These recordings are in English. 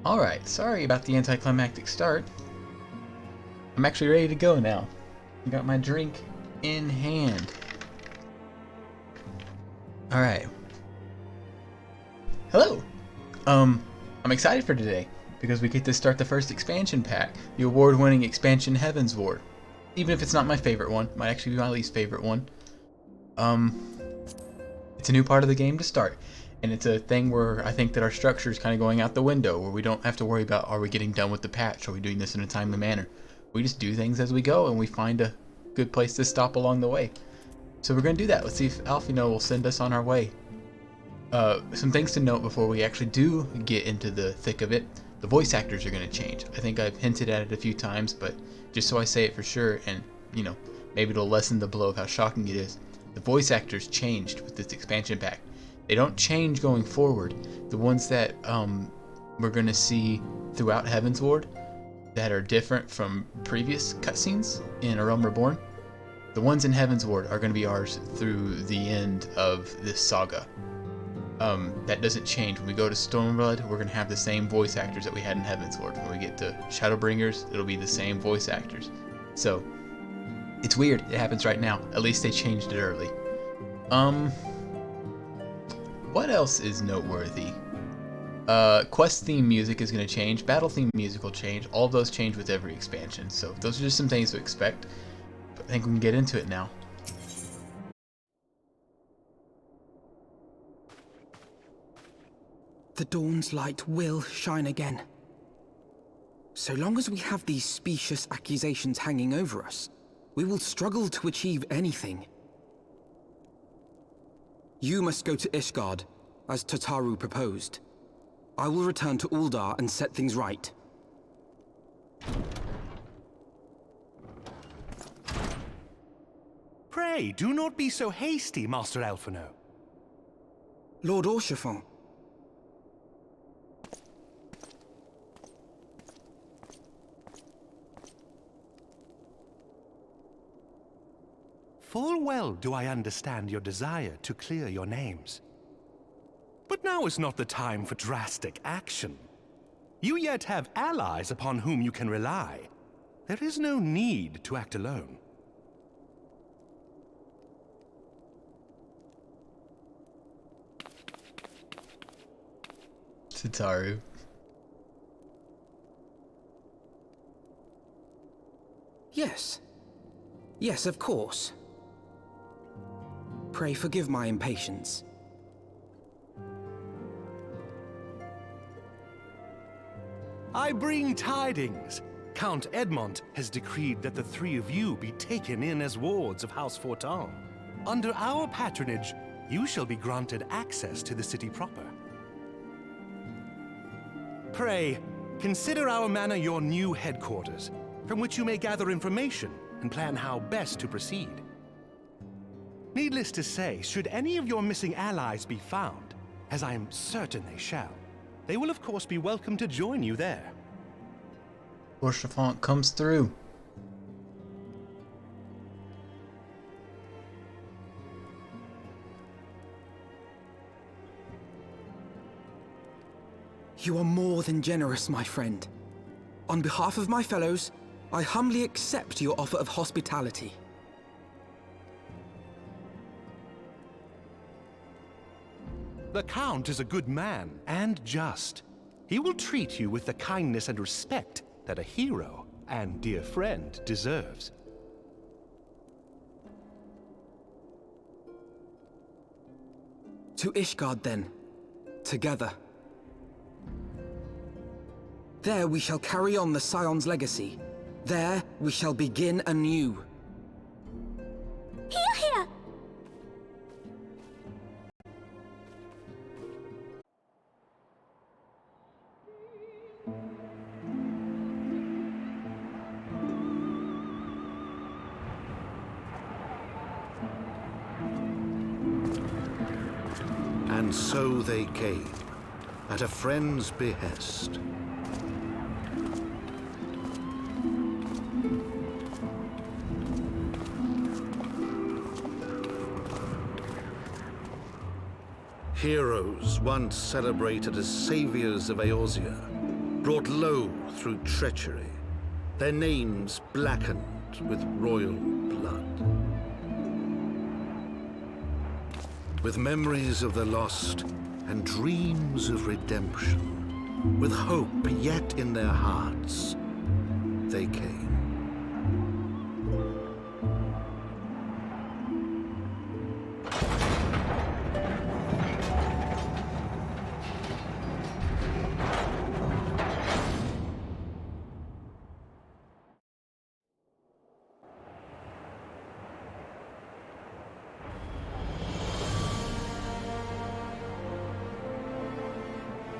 Alright, sorry about the anticlimactic start. I'm actually ready to go now. I got my drink in hand. Alright. Hello! I'm excited for today, because we get to start the first expansion pack, the award-winning expansion Heavensward. Even if it's not my favorite one, it might actually be my least favorite one. It's a new part of the game to start, and it's a thing where I think that our structure is kind of going out the window, where we don't have to worry about, are we getting done with the patch, are we doing this in a timely manner. We just do things as we go, and we find a good place to stop along the way. So we're going to do that. Let's see if Alfino will send us on our way. Some things to note before we actually do get into the thick of it. The voice actors are going to change. I think I've hinted at it a few times, but just so I say it for sure, and, you know, maybe it'll lessen the blow of how shocking it is. The voice actors changed with this expansion pack. They don't change going forward. The ones that we're going to see throughout Heavensward that are different from previous cutscenes in A Realm Reborn, the ones in Heavensward are going to be ours through the end of this saga. That doesn't change. When we go to Stormblood, we're going to have the same voice actors that we had in Heavensward. When we get to Shadowbringers, it'll be the same voice actors. So, it's weird. It happens right now. At least they changed it early. What else is noteworthy? Quest theme music is going to change. Battle theme music will change. All of those change with every expansion. So, those are just some things to expect. But I think we can get into it now. The dawn's light will shine again. So long as we have these specious accusations hanging over us, we will struggle to achieve anything. You must go to Ishgard, as Tataru proposed. I will return to Uldar and set things right. Pray, do not be so hasty, Master Alphino. Lord Haurchefant. Full well do I understand your desire to clear your names. But now is not the time for drastic action. You yet have allies upon whom you can rely. There is no need to act alone. Tataru. Yes. Yes, of course. Pray forgive my impatience. I bring tidings. Count Edmont has decreed that the three of you be taken in as wards of House Fortemps. Under our patronage, you shall be granted access to the city proper. Pray, consider our manor your new headquarters, from which you may gather information and plan how best to proceed. Needless to say, should any of your missing allies be found, as I am certain they shall, they will of course be welcome to join you there. Haurchefant comes through. You are more than generous, my friend. On behalf of my fellows, I humbly accept your offer of hospitality. The Count is a good man and just. He will treat you with the kindness and respect that a hero and dear friend deserves. To Ishgard, then. Together. There we shall carry on the Scions' legacy. There we shall begin anew. Here, here! And so they came, at a friend's behest. Heroes once celebrated as saviors of Eorzea brought low through treachery, their names blackened with royal blood. With memories of the lost and dreams of redemption, with hope yet in their hearts, they came.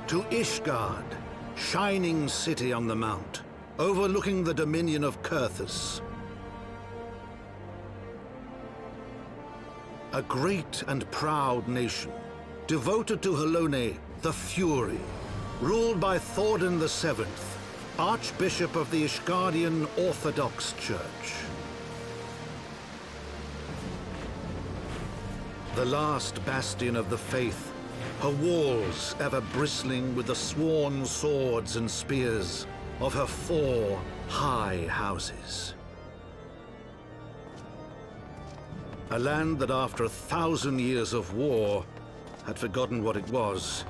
To Ishgard, shining city on the mount, overlooking the dominion of Coerthas. A great and proud nation, devoted to Helone, the Fury, ruled by Thordan VII, Archbishop of the Ishgardian Orthodox Church. The last bastion of the faith, her walls ever bristling with the sworn swords and spears of her 4 high houses. A land that after 1,000 years of war had forgotten what it was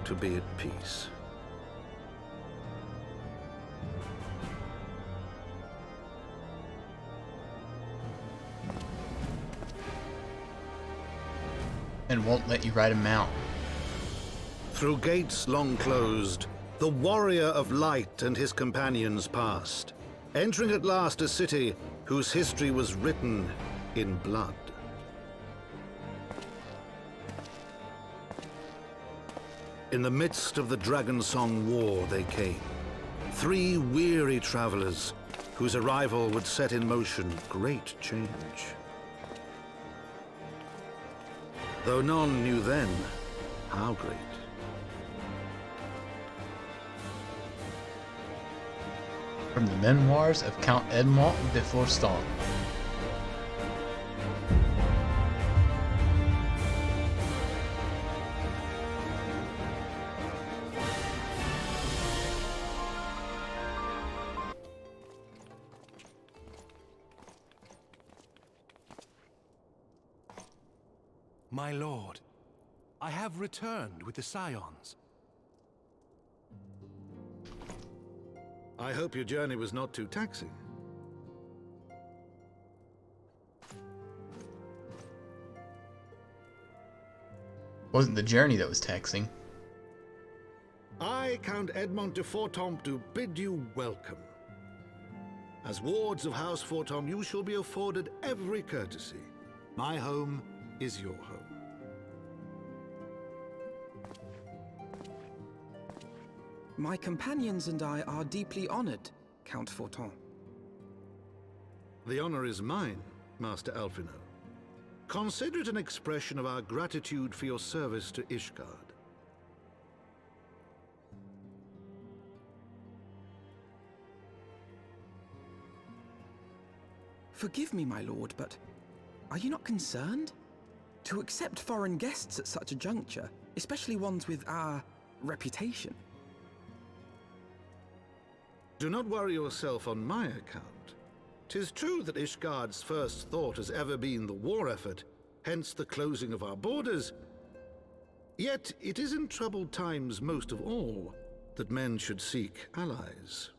to be at peace. And won't let you ride a mount. Through gates long closed, the warrior of light and his companions passed, entering at last a city whose history was written in blood. In the midst of the Dragonsong War they came, 3 weary travelers whose arrival would set in motion great change. Though none knew then how great. From the memoirs of Count Edmont de Fortemps. My lord, I have returned with the Scions. I hope your journey was not too taxing. Wasn't the journey that was taxing. I, Count Edmont de Fortemps, do bid you welcome. As wards of House Fortemps, you shall be afforded every courtesy. My home is your home. My companions and I are deeply honored, Count Fortemps. The honor is mine, Master Alphino. Consider it an expression of our gratitude for your service to Ishgard. Forgive me, my lord, but are you not concerned? To accept foreign guests at such a juncture, especially ones with our reputation. Do not worry yourself on my account. 'Tis true that Ishgard's first thought has ever been the war effort, hence the closing of our borders. Yet it is in troubled times most of all that men should seek allies,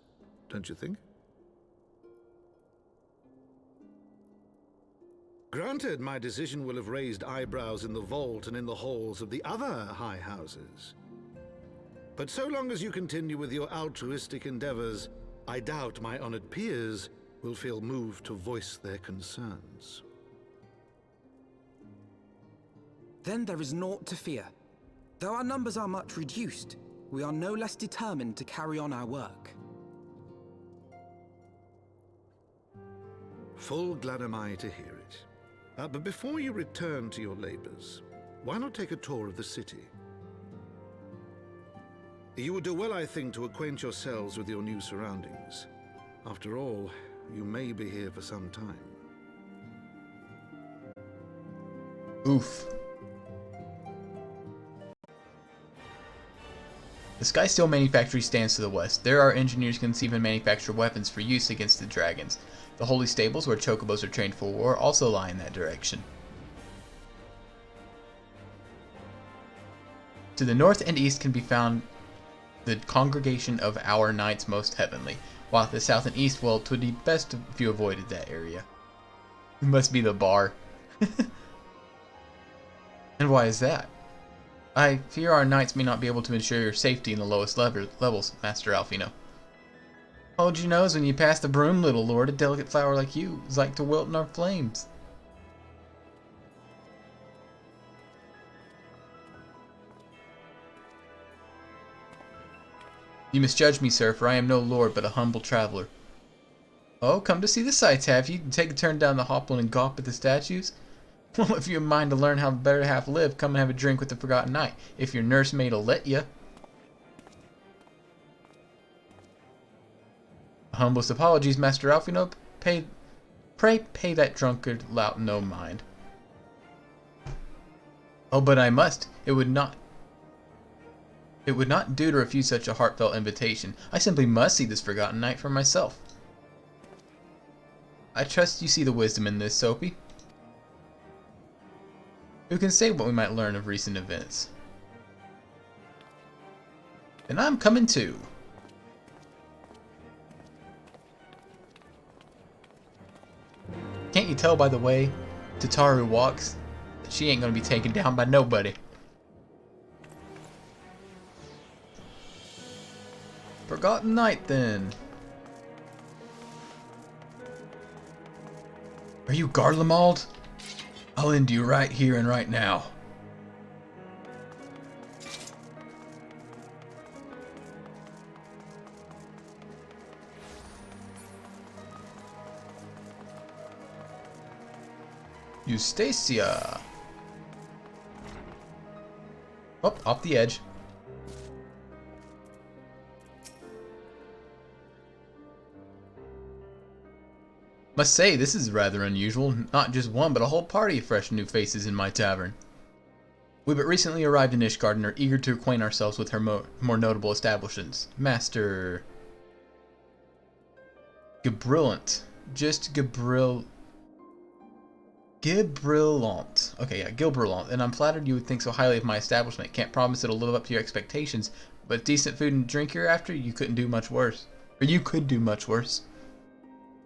don't you think? Granted, my decision will have raised eyebrows in the vault and in the halls of the other high houses. But so long as you continue with your altruistic endeavors, I doubt my honored peers will feel moved to voice their concerns. Then there is naught to fear. Though our numbers are much reduced, we are no less determined to carry on our work. Full glad am I to hear it. But before you return to your labors, why not take a tour of the city? You would do well, I think, to acquaint yourselves with your new surroundings. After all, you may be here for some time. Oof. The Sky Steel Manufactory stands to the west. There our engineers conceive and manufacture weapons for use against the dragons. The holy stables, where chocobos are trained for war, also lie in that direction. To the north and east can be found the congregation of our knights most heavenly, while to the south and east, well, 'twould be best if you avoided that area. It must be the bar. And why is that? I fear our knights may not be able to ensure your safety in the lowest levels, Master Alfino. Hold your nose when you pass the broom, little lord. A delicate flower like you is like to wilt in our flames. You misjudge me, sir, for I am no lord, but a humble traveler. Oh, come to see the sights, have you? Take a turn down the Hopland and gawp at the statues? Well, if you have a mind to learn how the better half live, come and have a drink with the Forgotten Knight, if your nursemaid'll let you. Humblest apologies, Master Alfino. Pray pay that drunkard lout no mind. Oh, but I must. It would not do to refuse such a heartfelt invitation. I simply must see this Forgotten Knight for myself. I trust you see the wisdom in this, Soapy. Who can say what we might learn of recent events? And I'm coming too. Can't you tell by the way Tataru walks that she ain't gonna be taken down by nobody? Forgotten Knight, then. Are you Garlemald? I'll end you right here and right now. Eustacia. Oh, off the edge. Must say, this is rather unusual. Not just one, but a whole party of fresh new faces in my tavern. We but recently arrived in Ishgard and are eager to acquaint ourselves with her more notable establishments. Master Gibrillant. Just Gibrillant. Okay, yeah, Gilbrillant. And I'm flattered you would think so highly of my establishment. Can't promise it'll live up to your expectations, but decent food and drink hereafter, you couldn't do much worse. Or you could do much worse.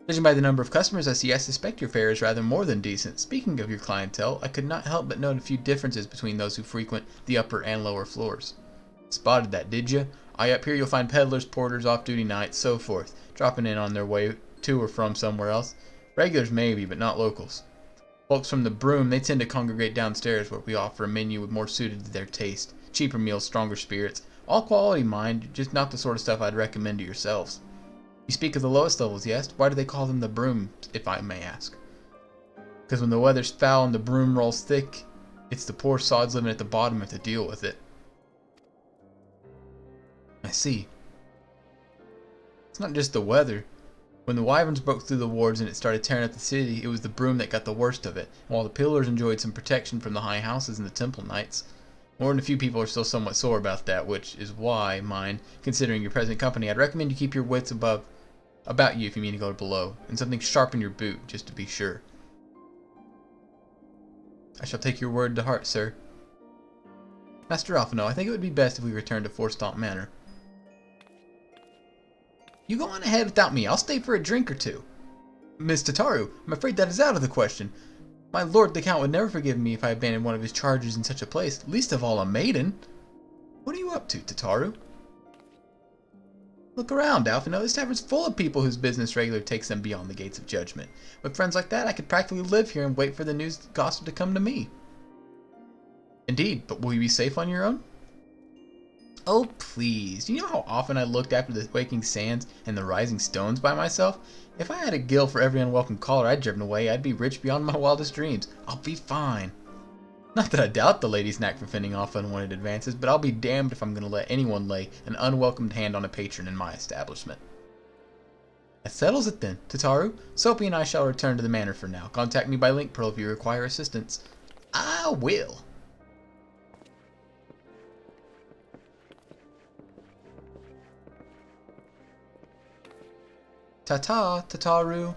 Judging by the number of customers I see, I suspect your fare is rather more than decent. Speaking of your clientele, I could not help but note a few differences between those who frequent the upper and lower floors. Spotted that, did you? Up here you'll find peddlers, porters, off-duty knights, so forth, dropping in on their way to or from somewhere else. Regulars maybe, but not locals. Folks from the Broom, they tend to congregate downstairs where we offer a menu more suited to their taste. Cheaper meals, stronger spirits. All quality, mind, just not the sort of stuff I'd recommend to yourselves. You speak of the lowest levels, yes? Why do they call them the Broom, if I may ask? Because when the weather's foul and the broom rolls thick, it's the poor sods living at the bottom who have to deal with it. I see. It's not just the weather. When the wyverns broke through the wards and it started tearing up the city, it was the Broom that got the worst of it, while the pillars enjoyed some protection from the high houses and the temple knights. More than a few people are still somewhat sore about that, which is why, mind, considering your present company, I'd recommend you keep your wits about you if you mean to go below, and something sharp in your boot, just to be sure. I shall take your word to heart, sir. Master Alfino, I think it would be best if we return to Fortemps Manor. You go on ahead without me. I'll stay for a drink or two. Miss Tataru, I'm afraid that is out of the question. My lord the Count would never forgive me if I abandoned one of his charges in such a place, least of all a maiden. What are you up to, Tataru? Look around, Alfino. This tavern's full of people whose business regularly takes them beyond the gates of judgment. With friends like that, I could practically live here and wait for the news gossip to come to me. Indeed, but will you be safe on your own? Oh, please. Do you know how often I looked after the waking sands and the rising stones by myself? If I had a gill for every unwelcome caller I'd driven away, I'd be rich beyond my wildest dreams. I'll be fine. Not that I doubt the lady's knack for fending off unwanted advances, but I'll be damned if I'm going to let anyone lay an unwelcomed hand on a patron in my establishment. That settles it then, Tataru. Soapy and I shall return to the manor for now. Contact me by link pearl if you require assistance. I will. Ta-ta, Tataru.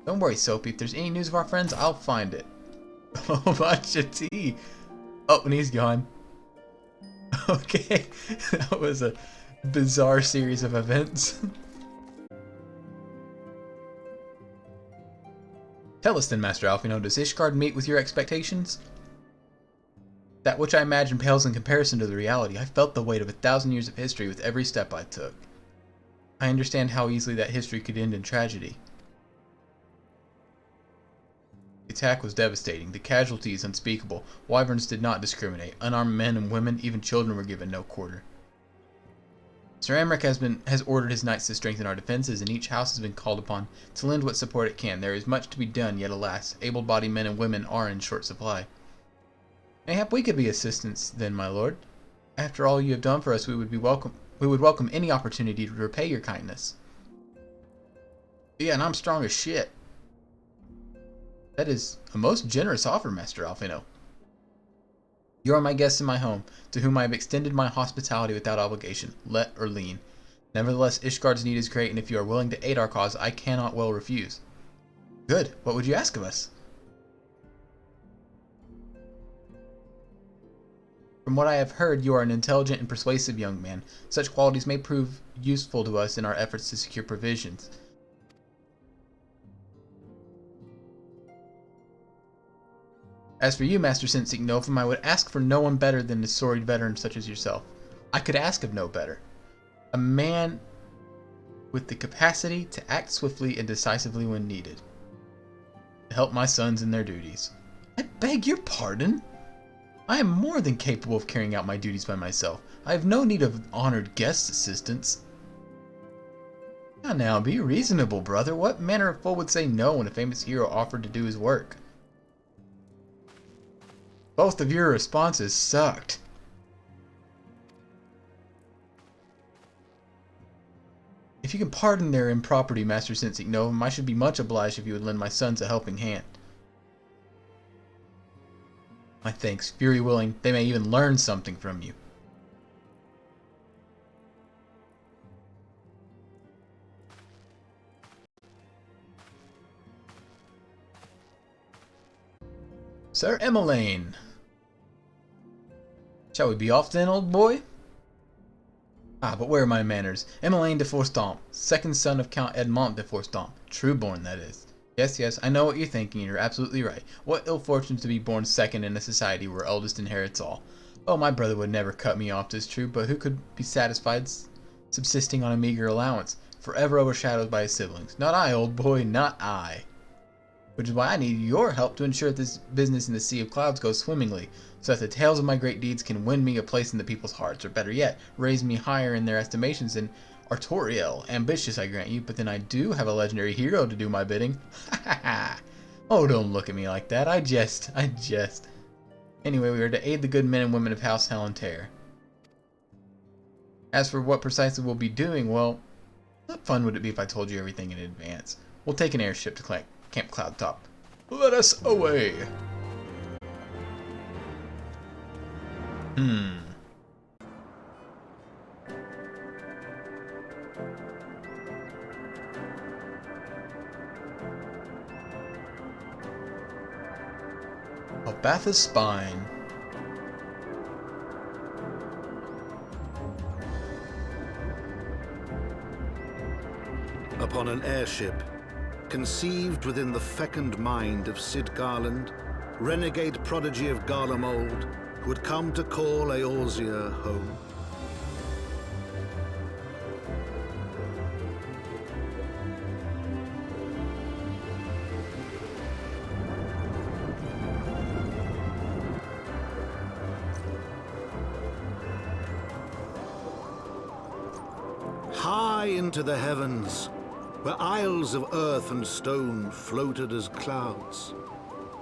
Don't worry, Soapy. If there's any news of our friends, I'll find it. Oh, much of tea. Oh, and he's gone. Okay, that was a bizarre series of events. Tell us then, Master Alphino, does Ishgard meet with your expectations? That which I imagine pales in comparison to the reality. I felt the weight of 1,000 years of history with every step I took. I understand how easily that history could end in tragedy. The attack was devastating. The casualties unspeakable. Wyverns did not discriminate. Unarmed men and women, even children, were given no quarter. Sir Amric has ordered his knights to strengthen our defenses, and each house has been called upon to lend what support it can. There is much to be done, yet alas, able-bodied men and women are in short supply. Mayhap we could be assistants, then, my lord. After all you have done for us, we would welcome any opportunity to repay your kindness. Yeah, and I'm strong as shit. That is a most generous offer, Master Alphino. You are my guest in my home, to whom I have extended my hospitality without obligation, let or lien. Nevertheless, Ishgard's need is great, and if you are willing to aid our cause, I cannot well refuse. Good. What would you ask of us? From what I have heard, you are an intelligent and persuasive young man. Such qualities may prove useful to us in our efforts to secure provisions. As for you, Master Sensei Novum, I would ask for no one better than a storied veteran such as yourself. I could ask of no better. A man with the capacity to act swiftly and decisively when needed. To help my sons in their duties. I beg your pardon? I am more than capable of carrying out my duties by myself. I have no need of honored guest assistance. Now, be reasonable, brother. What manner of fool would say no when a famous hero offered to do his work? Both of your responses sucked. If you can pardon their impropriety, Master Sensei Novum, I should be much obliged if you would lend my sons a helping hand. My thanks. Fury willing, they may even learn something from you. Sir Emmanellain. Shall we be off then, old boy? Ah, but where are my manners? Emmanellain de Fortemps, second son of Count Edmont de Fortemps. True-born, that is. Yes, I know what you're thinking, and you're absolutely right. What ill fortune to be born second in a society where eldest inherits all. Oh, my brother would never cut me off, 'tis true, but who could be satisfied subsisting on a meager allowance, forever overshadowed by his siblings? Not I, old boy, not I. Which is why I need your help to ensure that this business in the Sea of Clouds goes swimmingly, so that the tales of my great deeds can win me a place in the people's hearts, or better yet, raise me higher in their estimations than Artoriel. Ambitious, I grant you, but then I do have a legendary hero to do my bidding. Ha ha ha! Oh, don't look at me like that. I jest. Anyway, we are to aid the good men and women of House Fortemps. As for what precisely we'll be doing, well, what fun would it be if I told you everything in advance? We'll take an airship to Camp Cloudtop. Let us away! Albatha's Spine. Upon an airship, conceived within the fecund mind of Sid Garland, renegade prodigy of Garlemald, who had come to call Eorzea home. High into the heavens, where isles of earth and stone floated as clouds.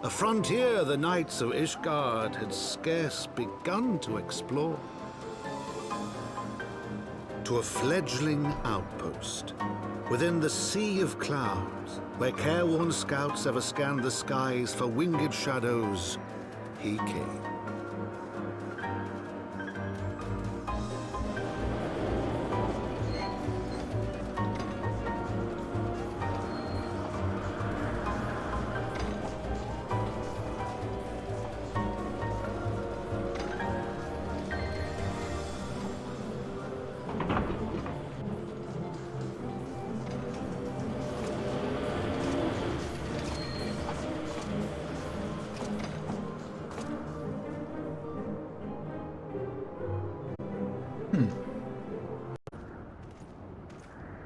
A frontier the knights of Ishgard had scarce begun to explore. To a fledgling outpost, within the Sea of Clouds, where careworn scouts ever scanned the skies for winged shadows, he came.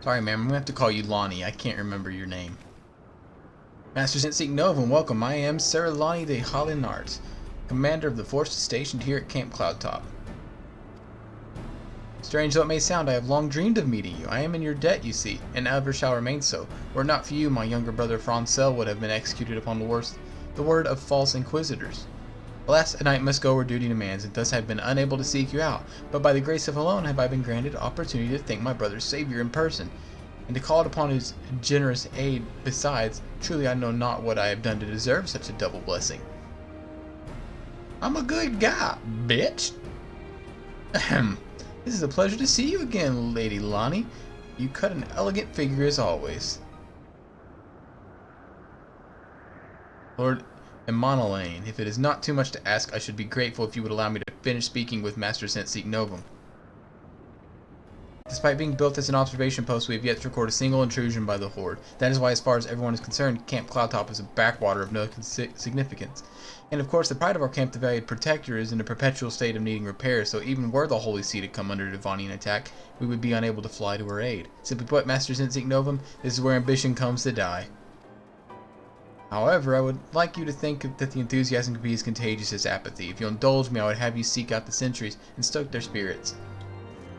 Sorry, ma'am. I'm gonna have to call you Lonnie. I can't remember your name. Master Senseek Novum, welcome. I am Sarah Lonnie de Hollinarts, commander of the forces stationed here at Camp Cloudtop. Strange though it may sound, I have long dreamed of meeting you. I am in your debt, you see, and ever shall remain so. Were it not for you, my younger brother Francel would have been executed upon the word of false inquisitors. Alas, a knight must go where duty demands, and thus I have been unable to seek you out, but by the grace of alone have I been granted opportunity to thank my brother's Savior in person, and to call upon his generous aid. Besides, truly I know not what I have done to deserve such a double blessing. I'm a good guy, bitch. Ahem. This is a pleasure to see you again, Lady Lonnie. You cut an elegant figure as always. Lord Emmanellain, if it is not too much to ask, I should be grateful if you would allow me to finish speaking with Master Senseek Novum. Despite being built as an observation post, we have yet to record a single intrusion by the Horde. That is why, as far as everyone is concerned, Camp Cloudtop is a backwater of no significance. And of course, the pride of our camp, the valued Protector, is in a perpetual state of needing repair, so even were the Holy See to come under Divanian attack, we would be unable to fly to her aid. Simply put, Master Senseek Novum, this is where ambition comes to die. However, I would like you to think that the enthusiasm can be as contagious as apathy. If you'll indulge me, I would have you seek out the sentries and stoke their spirits.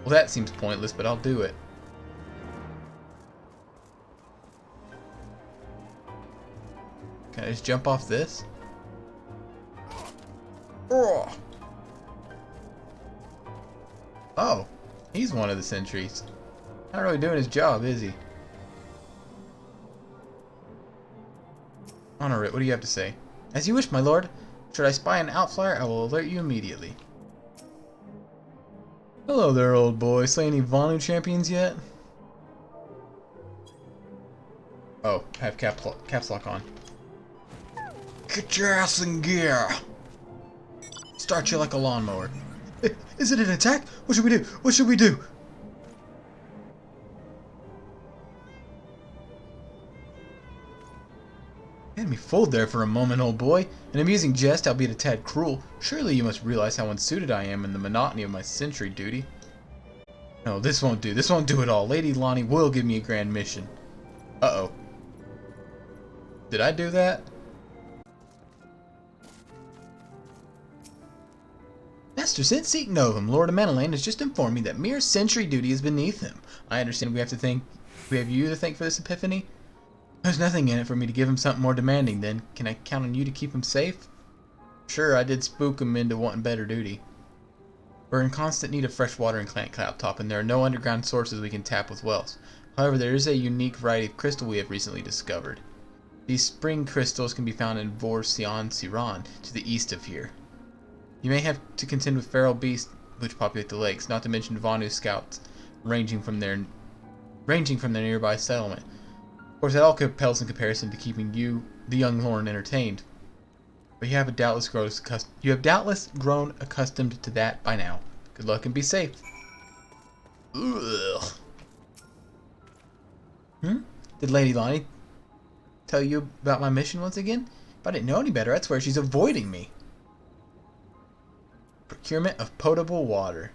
Well, that seems pointless, but I'll do it. Can I just jump off this? Oh, he's one of the sentries. Not really doing his job, is he? Honor it, what do you have to say? As you wish, my lord. Should I spy an outflyer, I will alert you immediately. Hello there, old boy. Slay any Vanu champions yet? Oh, have caps lock on. Get your ass in gear. Start you like a lawnmower. Is it an attack? What should we do? What should we do? You had me fooled there for a moment, old boy. An amusing jest, albeit a tad cruel. Surely you must realize how unsuited I am in the monotony of my sentry duty. No, this won't do. This won't do at all. Lady Lonnie will give me a grand mission. Uh-oh. Did I do that? Master Senseek Novum, Lord Emmanellain has just informed me that mere sentry duty is beneath him. I understand we have you to thank for this epiphany. There's nothing in it for me to give him something more demanding, then. Can I count on you to keep him safe? Sure, I did spook him into wanting better duty. We're in constant need of fresh water in Camp Cloudtop, and there are no underground sources we can tap with wells. However, there is a unique variety of crystal we have recently discovered. These spring crystals can be found in Sions to the east of here. You may have to contend with feral beasts which populate the lakes, not to mention Vanu scouts ranging from their nearby settlement. Of course, that all pales in comparison to keeping you, the young Lorn, entertained. But you have doubtless grown accustomed to that by now. Good luck and be safe. Ugh. Did Lady Lonnie tell you about my mission once again? If I didn't know any better, I'd swear she's avoiding me. Procurement of potable water.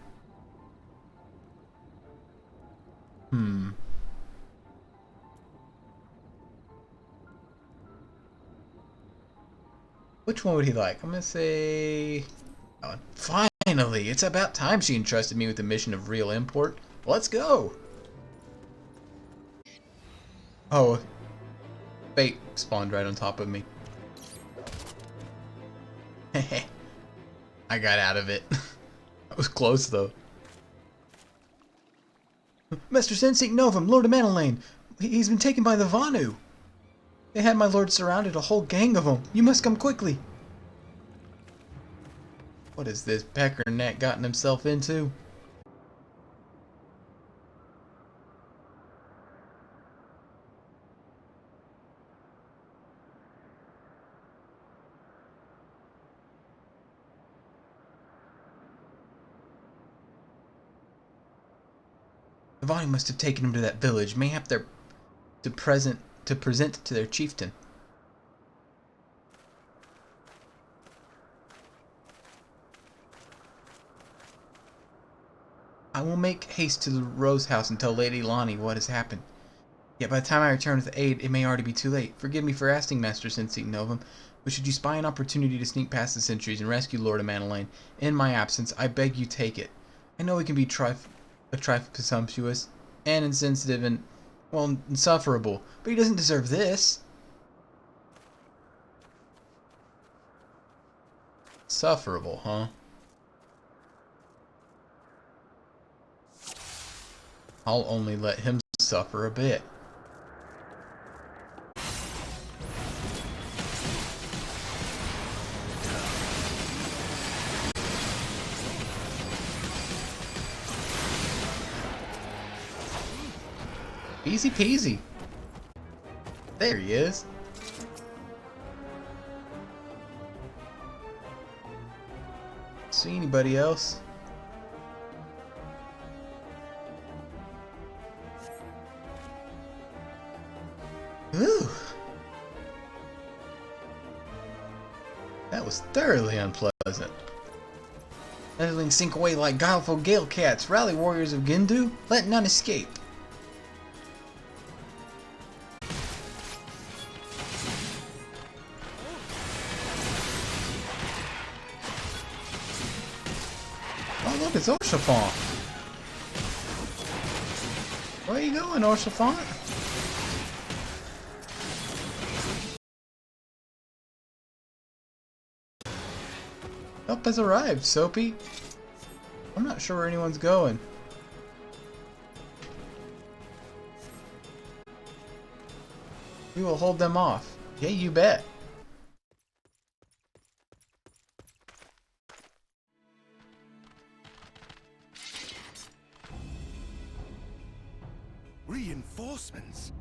Which one would he like? I'm gonna say... Oh, finally! It's about time she entrusted me with the mission of real import. Let's go! Oh. Fate spawned right on top of me. Heh. I got out of it. That was close, though. Master Senseek Novum, Lord Emmanellain. He's been taken by the Vanu. They had my lord surrounded, a whole gang of them. You must come quickly. What has this peckerneck gotten himself into? The Vanu must have taken him to that village, mayhap to present to their chieftain. I will make haste to the Rose House and tell Lady Lonnie what has happened. Yet by the time I return with aid, it may already be too late. Forgive me for asking, Master Sensei Novum, but should you spy an opportunity to sneak past the sentries and rescue Lord Emmanellain in my absence, I beg you take it. I know he can be a trifle presumptuous and insensitive and, well, insufferable, but he doesn't deserve this. Sufferable, huh? I'll only let him suffer a bit. Easy peasy. There he is. See anybody else? Ooh. That was thoroughly unpleasant. Letting sink away like guileful gale cats. Rally, warriors of Gindu. Let none escape. Oh look, it's Haurchefant. Where you going, Haurchefant? Help has arrived, Soapy. I'm not sure where anyone's going. We will hold them off. Yeah, you bet. Reinforcements?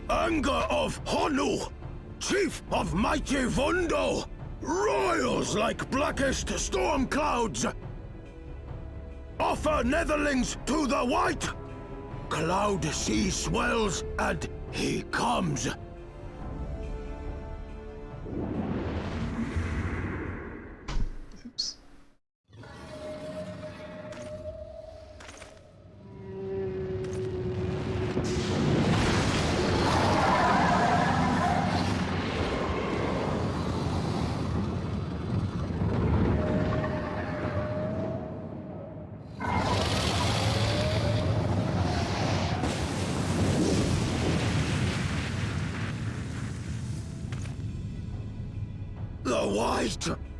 Anger of Honu, chief of mighty Vundo, roils like blackest storm clouds. Offer netherlings to the white. Cloud sea swells and he comes. Oops.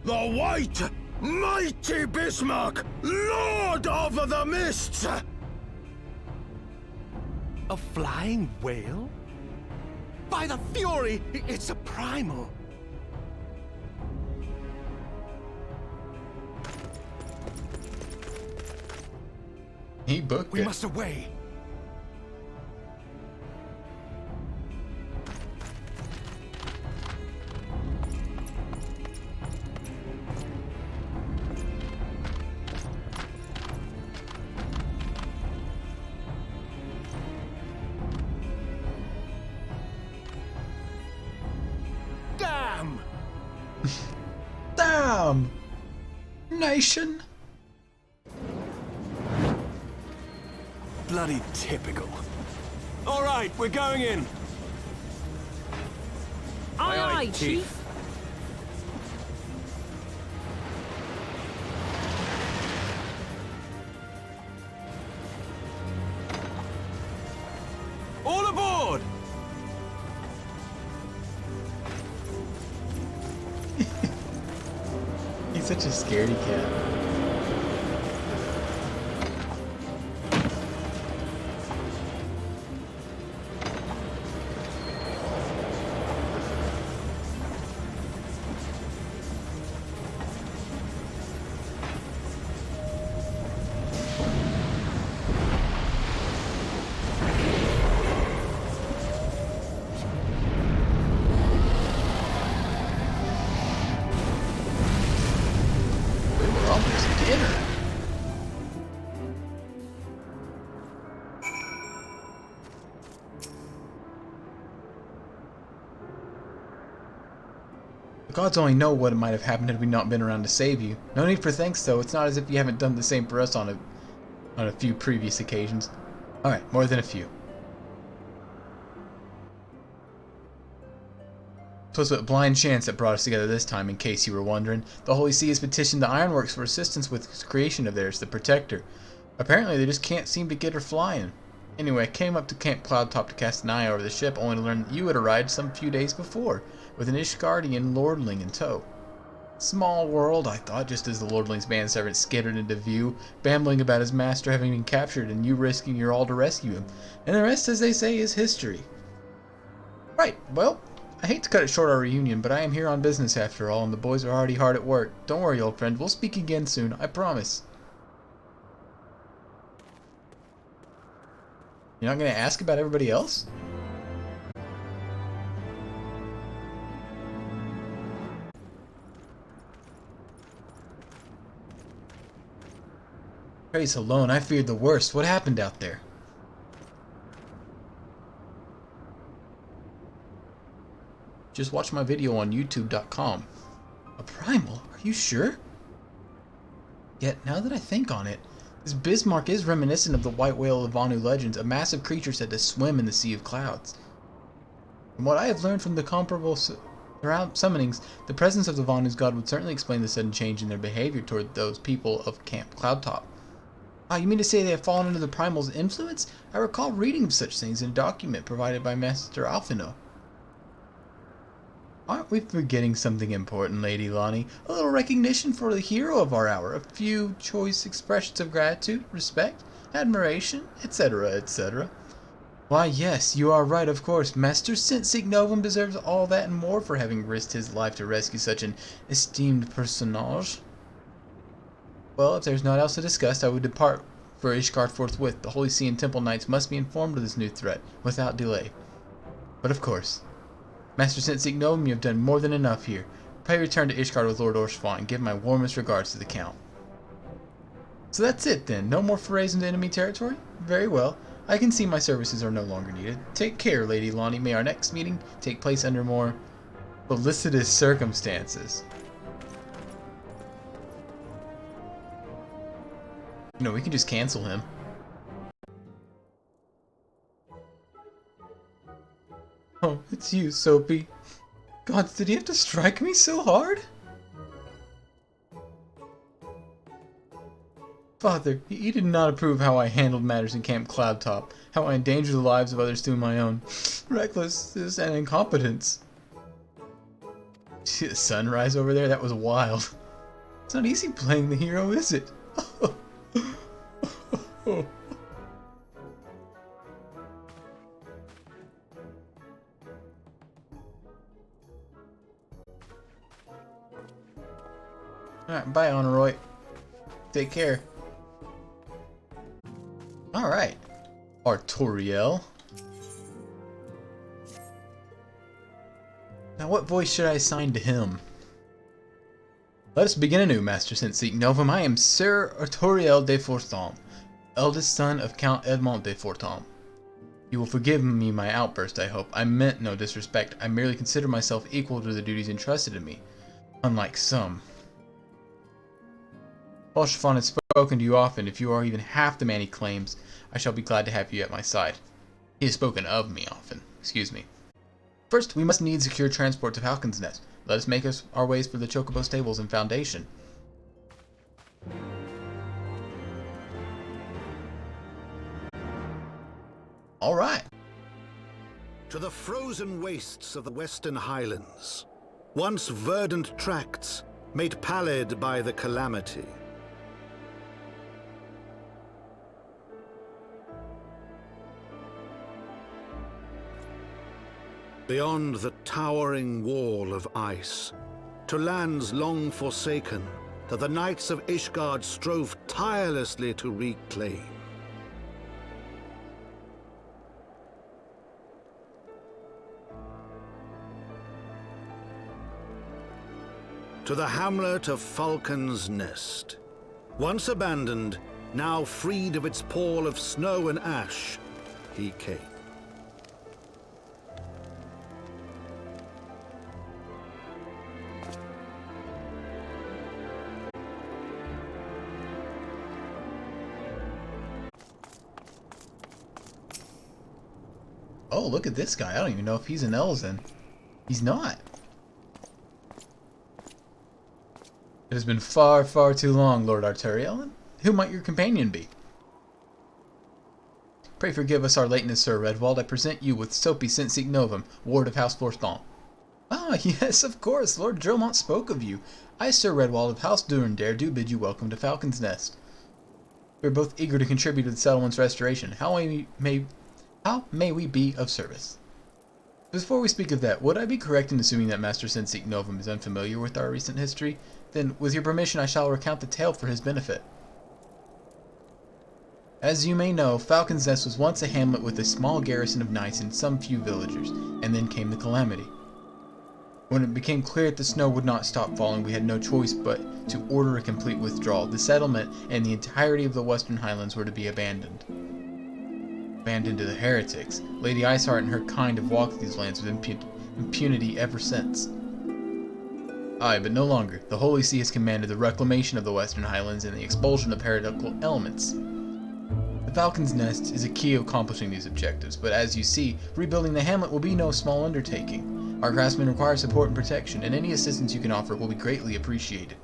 The white, mighty Bismark, lord of the mists! A flying whale? By the Fury, it's a Primal! He booked We it. must away! Damn! Damn! Nation! Bloody typical. All right, we're going in. Aye, aye, Chief. All aboard! He's such a scaredy cat. The gods only know what might have happened had we not been around to save you. No need for thanks, though. It's not as if you haven't done the same for us on a few previous occasions. Alright, more than a few. Twas but blind chance that brought us together this time, in case you were wondering. The Holy See has petitioned the Ironworks for assistance with this creation of theirs, the Protector. Apparently they just can't seem to get her flying. Anyway, I came up to Camp Cloudtop to cast an eye over the ship, only to learn that you had arrived some few days before, with an Ishgardian lordling in tow. Small world, I thought, just as the lordling's manservant skittered into view, babbling about his master having been captured and you risking your all to rescue him. And the rest, as they say, is history. Right, well, I hate to cut it short our reunion, but I am here on business after all, and the boys are already hard at work. Don't worry, old friend, we'll speak again soon, I promise. You're not going to ask about everybody else? Praise alone, I feared the worst. What happened out there? Just watch my video on youtube.com. A Primal? Are you sure? Yet, now that I think on it, this Bismark is reminiscent of the white whale of Vanu legends, a massive creature said to swim in the sea of clouds. From what I have learned from the comparable summonings, the presence of the Vanu's god would certainly explain the sudden change in their behavior toward those people of Camp Cloudtop. Ah, you mean to say they have fallen under the Primal's influence? I recall reading of such things in a document provided by Master Alphino. Aren't we forgetting something important, Lady Lonnie? A little recognition for the hero of our hour, a few choice expressions of gratitude, respect, admiration, etc., etc. Why, yes, you are right, of course. Master Sint Novum deserves all that and more for having risked his life to rescue such an esteemed personage. Well, if there's naught else to discuss, I would depart for Ishgard forthwith. The Holy See and Temple Knights must be informed of this new threat, without delay. But of course, Master Sint Novum, you have done more than enough here. Pray return to Ishgard with Lord Haurchefant and give my warmest regards to the Count. So that's it then. No more forays into enemy territory? Very well. I can see my services are no longer needed. Take care, Lady Lonnie. May our next meeting take place under more felicitous circumstances. You know, we can just cancel him. Oh, it's you, Soapy. God, did he have to strike me so hard? Father, he did not approve how I handled matters in Camp Cloudtop, how I endangered the lives of others through my own recklessness and incompetence. See the sunrise over there? That was wild. It's not easy playing the hero, is it? Alright, bye, Artoriel. Take care. Alright. Artoriel. Now what voice should I assign to him? Let us begin anew, Master Sint Novum. I am Sir Artoriel de Fortemps, eldest son of Count Edmont de Fortemps. You will forgive me my outburst, I hope. I meant no disrespect. I merely consider myself equal to the duties entrusted to me, unlike some. Haurchefant has spoken to you often. If you are even half the man he claims, I shall be glad to have you at my side. He has spoken of me often. Excuse me. First, we must needs secure transport to Falcon's Nest. Let us make our ways for the Chocobo Stables and Foundation. Alright. To the frozen wastes of the Western Highlands, once verdant tracts made pallid by the calamity. Beyond the towering wall of ice, to lands long forsaken that the knights of Ishgard strove tirelessly to reclaim. To the hamlet of Falcon's Nest, once abandoned, now freed of its pall of snow and ash, he came. Oh, look at this guy. I don't even know if he's an Elzen. He's not. It has been far, far too long, Lord Artoriel. Who might your companion be? Pray forgive us our lateness, Sir Redwald. I present you with Soapy Sensic Novum, Ward of House Fortemps. Ah, yes, of course. Lord Dromont spoke of you. I, Sir Redwald of House Durandare, do bid you welcome to Falcon's Nest. We are both eager to contribute to the settlement's restoration. How may we be of service? Before we speak of that, would I be correct in assuming that Master Sensic Novum is unfamiliar with our recent history? Then, with your permission, I shall recount the tale for his benefit. As you may know, Falcon's Nest was once a hamlet with a small garrison of knights and some few villagers, and then came the calamity. When it became clear that the snow would not stop falling, we had no choice but to order a complete withdrawal. The settlement and the entirety of the Western Highlands were to be abandoned. Abandoned to the heretics. Lady Iceheart and her kind have walked these lands with impunity ever since. Aye, but no longer. The Holy See has commanded the reclamation of the Western Highlands and the expulsion of heretical elements. The Falcon's Nest is a key to accomplishing these objectives, but as you see, rebuilding the hamlet will be no small undertaking. Our craftsmen require support and protection, and any assistance you can offer will be greatly appreciated.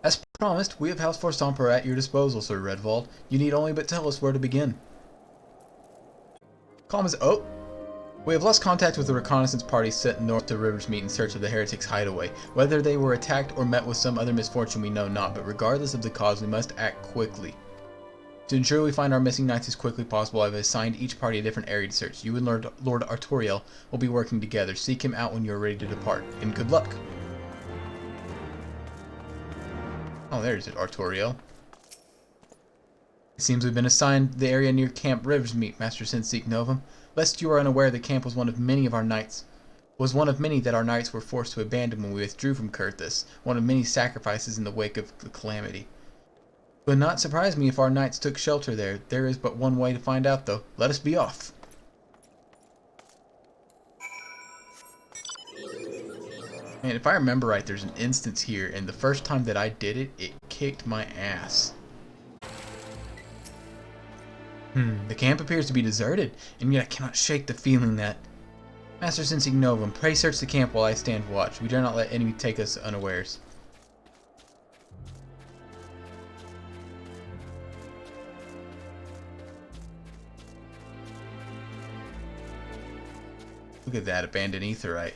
As promised, we of House Fortemps are at your disposal, Sir Redwald. You need only but tell us where to begin. Oh! We have lost contact with the reconnaissance party sent north to Riversmeet in search of the heretics' hideaway. Whether they were attacked or met with some other misfortune we know not, but regardless of the cause, we must act quickly. To ensure we find our missing knights as quickly as possible, I have assigned each party a different area to search. You and Lord Artoriel will be working together. Seek him out when you are ready to depart, and good luck. Oh, there's it, Artoriel. It seems we've been assigned the area near Camp Riversmeet, Master Sensic Novum. Lest you are unaware, the camp was one of many that our knights were forced to abandon when we withdrew from Coerthas, one of many sacrifices in the wake of the calamity. It would not surprise me if our knights took shelter there. There is but one way to find out, though. Let us be off. And if I remember right, there's an instance here, and the first time that I did it, it kicked my ass. The camp appears to be deserted, and yet I cannot shake the feeling that... Master Sensic Novum, pray search the camp while I stand watch. We dare not let enemy take us unawares. Look at that abandoned aetheryte.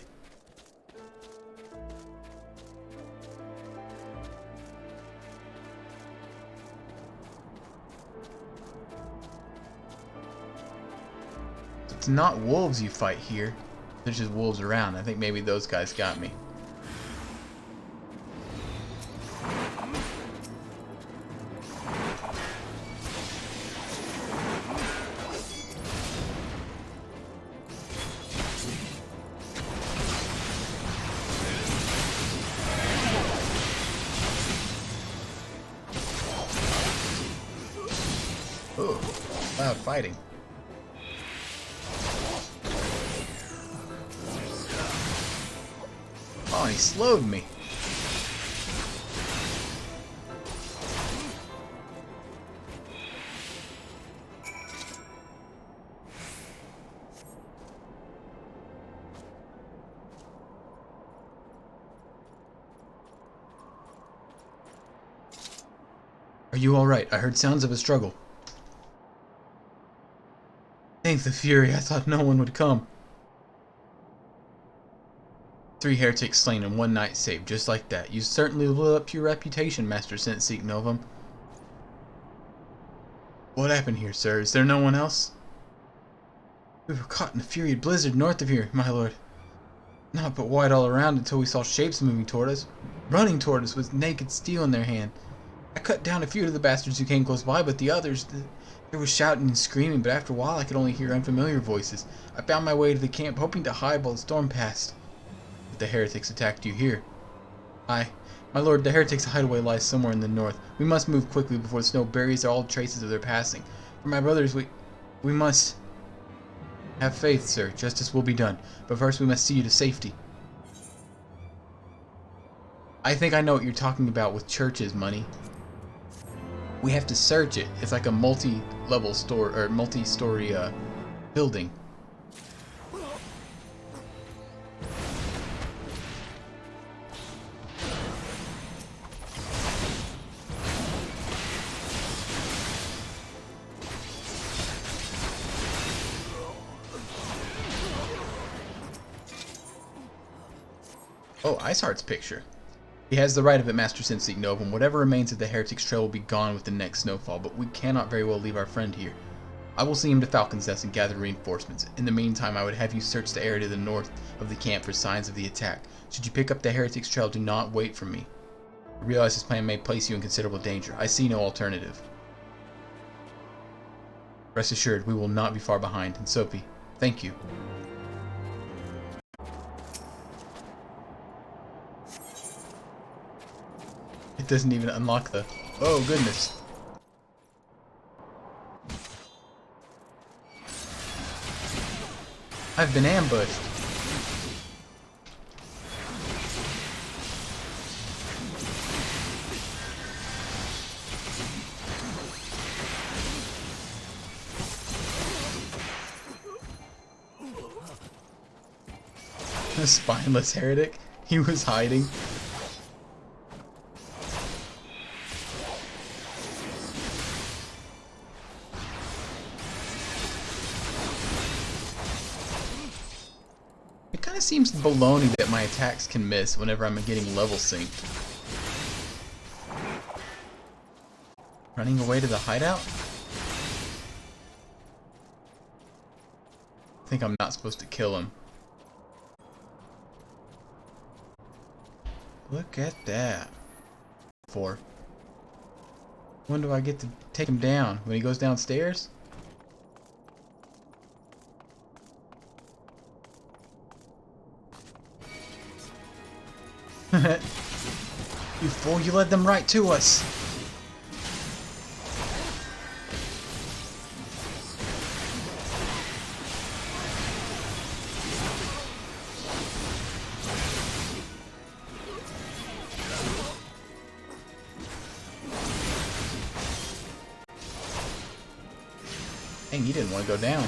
It's not wolves you fight here. There's just wolves around. I think maybe those guys got me. Oh, loud fighting. Oh, he slowed me. Are you all right? I heard sounds of a struggle. Thank the Fury, I thought no one would come. 3 heretics slain and 1 knight saved, just like that. You certainly lived up to your reputation, Master Sensic Novum. What happened here, sir? Is there no one else? We were caught in a fury blizzard north of here, my lord. Not but white all around until we saw shapes moving toward us, running toward us with naked steel in their hand. I cut down a few of the bastards who came close by, but the others... There was shouting and screaming, but after a while I could only hear unfamiliar voices. I found my way to the camp, hoping to hide while the storm passed. But the heretics attacked you here. Aye, my lord, the heretics' hideaway lies somewhere in the north. We must move quickly before the snow buries all traces of their passing. For my brothers, we must... Have faith, sir. Justice will be done. But first we must see you to safety. I think I know what you're talking about with churches, money. We have to search it. It's like a multi-level store or multi-story building. Oh, Iceheart's picture. He has the right of it, Master Sensei Novum. Whatever remains of the Heretic's trail will be gone with the next snowfall, but we cannot very well leave our friend here. I will see him to Falcon's Nest and gather reinforcements. In the meantime, I would have you search the area to the north of the camp for signs of the attack. Should you pick up the Heretic's trail, do not wait for me. I realize this plan may place you in considerable danger. I see no alternative. Rest assured, we will not be far behind. And Sophie, thank you. It doesn't even unlock the... Oh, goodness. I've been ambushed. A spineless heretic? He was hiding. It kind of seems baloney that my attacks can miss whenever I'm getting level synced. Running away to the hideout? I think I'm not supposed to kill him. Look at that. 4. When do I get to take him down? When he goes downstairs? You fool, you led them right to us. Dang, he didn't want to go down.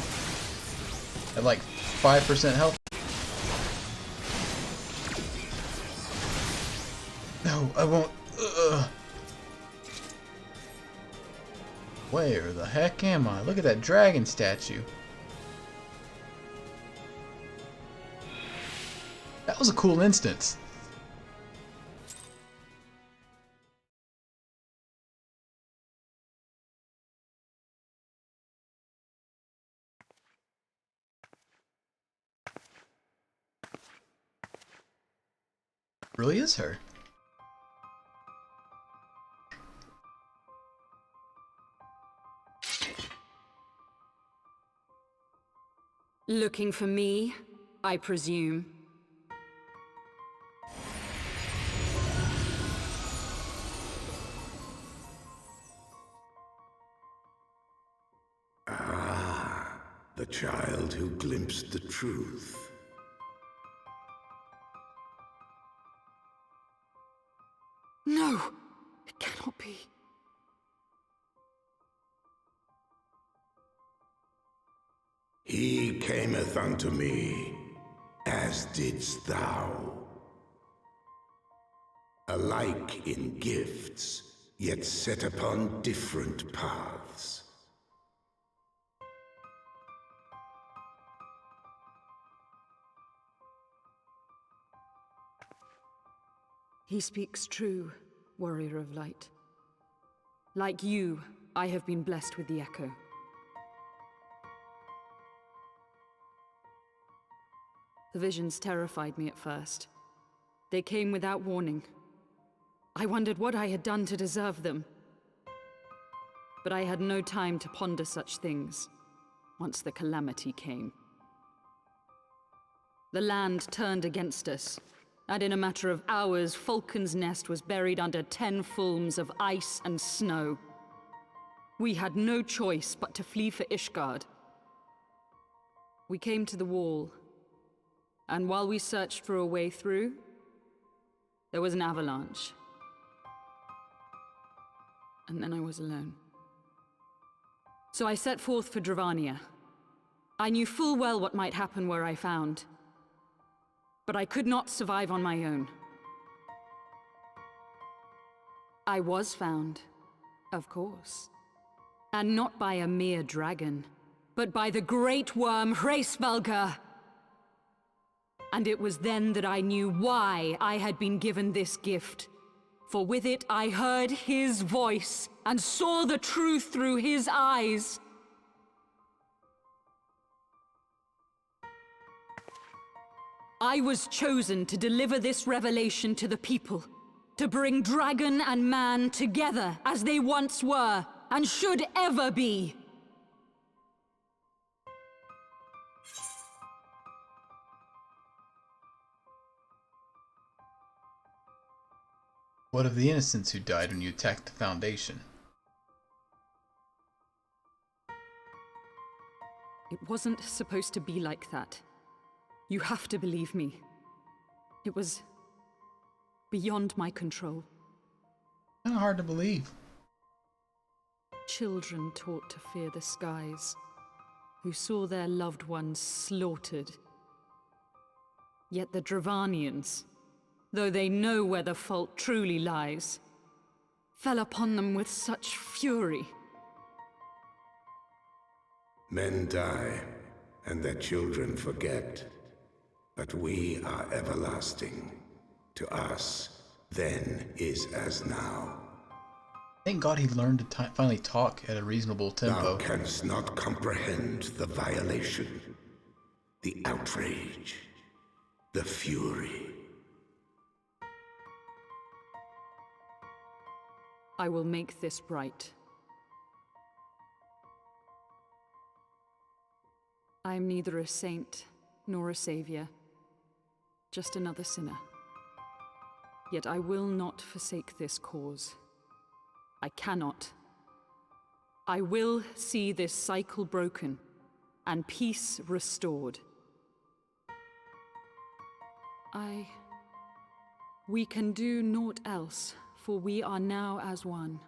At like 5% health. No, I won't. Where the heck am I? Look at that dragon statue. That was a cool instance. Really is her. Looking for me, I presume. Ah, the child who glimpsed the truth. No, it cannot be. He cameth unto me, as didst thou. Alike in gifts, yet set upon different paths. He speaks true, warrior of light. Like you, I have been blessed with the echo. The visions terrified me at first. They came without warning. I wondered what I had done to deserve them. But I had no time to ponder such things once the calamity came. The land turned against us, and in a matter of hours, Falcon's Nest was buried under 10 fulms of ice and snow. We had no choice but to flee for Ishgard. We came to the wall, and while we searched for a way through, there was an avalanche. and then I was alone. So I set forth for Dravania. I knew full well what might happen were I found. But I could not survive on my own. I was found, of course. And not by a mere dragon, but by the great worm Hraesvelgr. And it was then that I knew why I had been given this gift. For with it I heard his voice, and saw the truth through his eyes. I was chosen to deliver this revelation to the people, to bring dragon and man together as they once were, and should ever be. What of the innocents who died when you attacked the Foundation? It wasn't supposed to be like that. You have to believe me. It was beyond my control. Kinda hard to believe. Children taught to fear the skies, who saw their loved ones slaughtered. Yet the Dravanians, though they know where the fault truly lies, fell upon them with such fury. Men die, and their children forget. But we are everlasting. To us, then is as now. Thank God he learned to finally talk at a reasonable tempo. Thou canst not comprehend the violation, the outrage, the fury. I will make this right. I am neither a saint nor a savior, just another sinner. Yet I will not forsake this cause. I cannot. I will see this cycle broken and peace restored. We can do naught else, for we are now as one.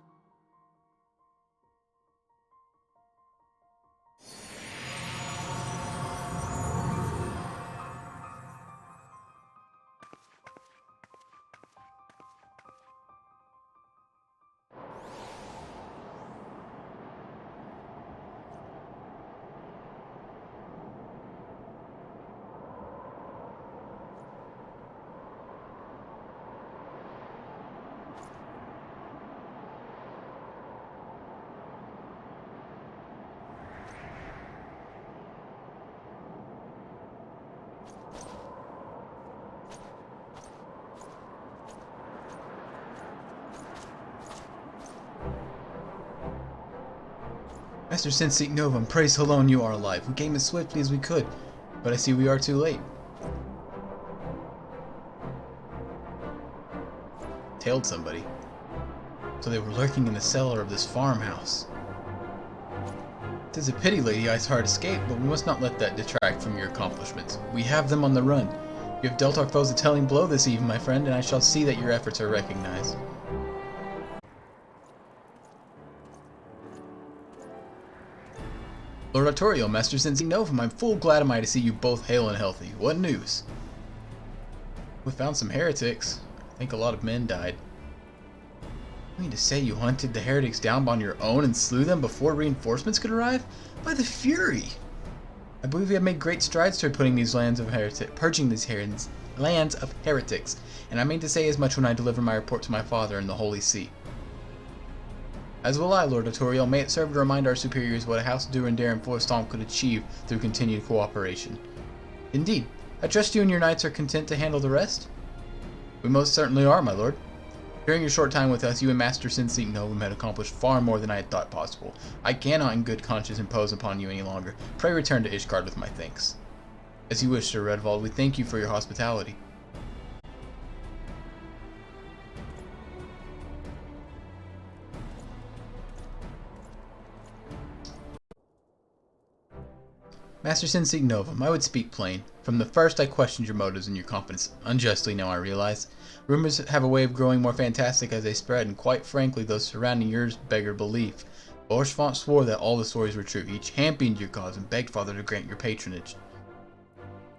Master Sensei Novum, praise Halone, you are alive. We came as swiftly as we could, but I see we are too late. Tailed somebody. So they were lurking in the cellar of this farmhouse. 'Tis a pity Lady Iceheart escaped, but we must not let that detract from your accomplishments. We have them on the run. You have dealt our foes a telling blow this eve, my friend, and I shall see that your efforts are recognized. Lord Artoriel, Master Sensei Novum, I'm full glad am I to see you both hale and healthy. What news? We found some heretics. I think a lot of men died. You mean to say you hunted the heretics down on your own and slew them before reinforcements could arrive? By the Fury! I believe we have made great strides toward purging these lands of heretics, and I mean to say as much when I deliver my report to my father in the Holy See. As will I, Lord Artoriel. May it serve to remind our superiors what a House Durandare and Fortemps could achieve through continued cooperation. Indeed, I trust you and your knights are content to handle the rest? We most certainly are, my lord. During your short time with us, you and Master Sensei Novum had accomplished far more than I had thought possible. I cannot in good conscience impose upon you any longer. Pray return to Ishgard with my thanks. As you wish, Sir Redwald, we thank you for your hospitality. Master Sensei Novum, I would speak plain. From the first I questioned your motives and your confidence, unjustly now I realize. Rumors have a way of growing more fantastic as they spread, and quite frankly, those surrounding yours beggar belief. Haurchefant swore that all the stories were true. He championed your cause and begged Father to grant your patronage.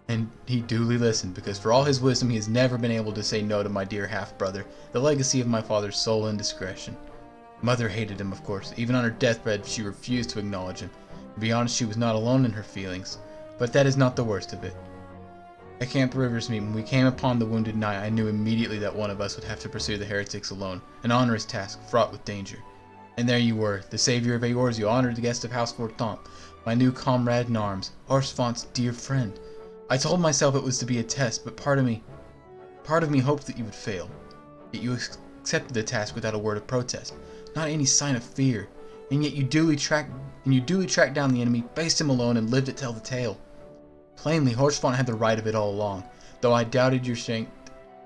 And he duly listened, because for all his wisdom, he has never been able to say no to my dear half-brother, the legacy of my father's sole indiscretion. Mother hated him, of course. Even on her deathbed, she refused to acknowledge him. To be honest, she was not alone in her feelings. But that is not the worst of it. At Camp Riversmeet, when we came upon the wounded knight, I knew immediately that one of us would have to pursue the heretics alone, an onerous task, fraught with danger. And there you were, the savior of Eorzea, honored guest of House Fortemps, my new comrade in arms, Haurchefant's dear friend. I told myself it was to be a test, but part of me hoped that you would fail. Yet you accepted the task without a word of protest, not any sign of fear, and yet you duly tracked down the enemy, faced him alone, and lived to tell the tale. Plainly, Haurchefant had the right of it all along, though I doubted your strength.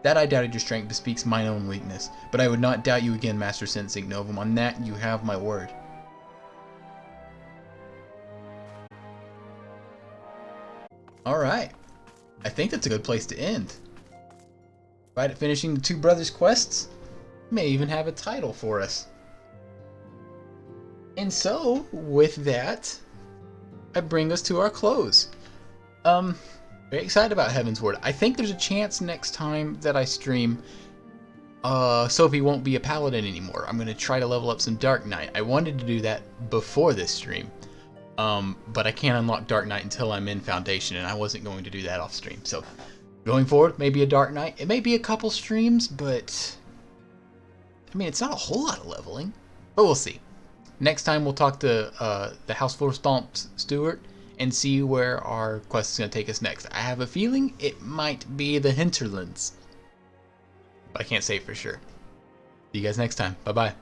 That I doubted your strength bespeaks mine own weakness, but I would not doubt you again, Master Sensei Novum. On that, you have my word. Alright. I think that's a good place to end. Right at finishing the two brothers' quests, may even have a title for us. And so, with that, I bring us to our close. Very excited about Heavensward. I think there's a chance next time that I stream, Sophie won't be a paladin anymore. I'm going to try to level up some Dark Knight. I wanted to do that before this stream. But I can't unlock Dark Knight until I'm in Foundation, and I wasn't going to do that off stream. So, going forward, maybe a Dark Knight. It may be a couple streams, but I mean, it's not a whole lot of leveling. But we'll see. Next time, we'll talk to the House Fortemps steward and see where our quest is going to take us next. I have a feeling it might be the Hinterlands, but I can't say for sure. See you guys next time. Bye-bye.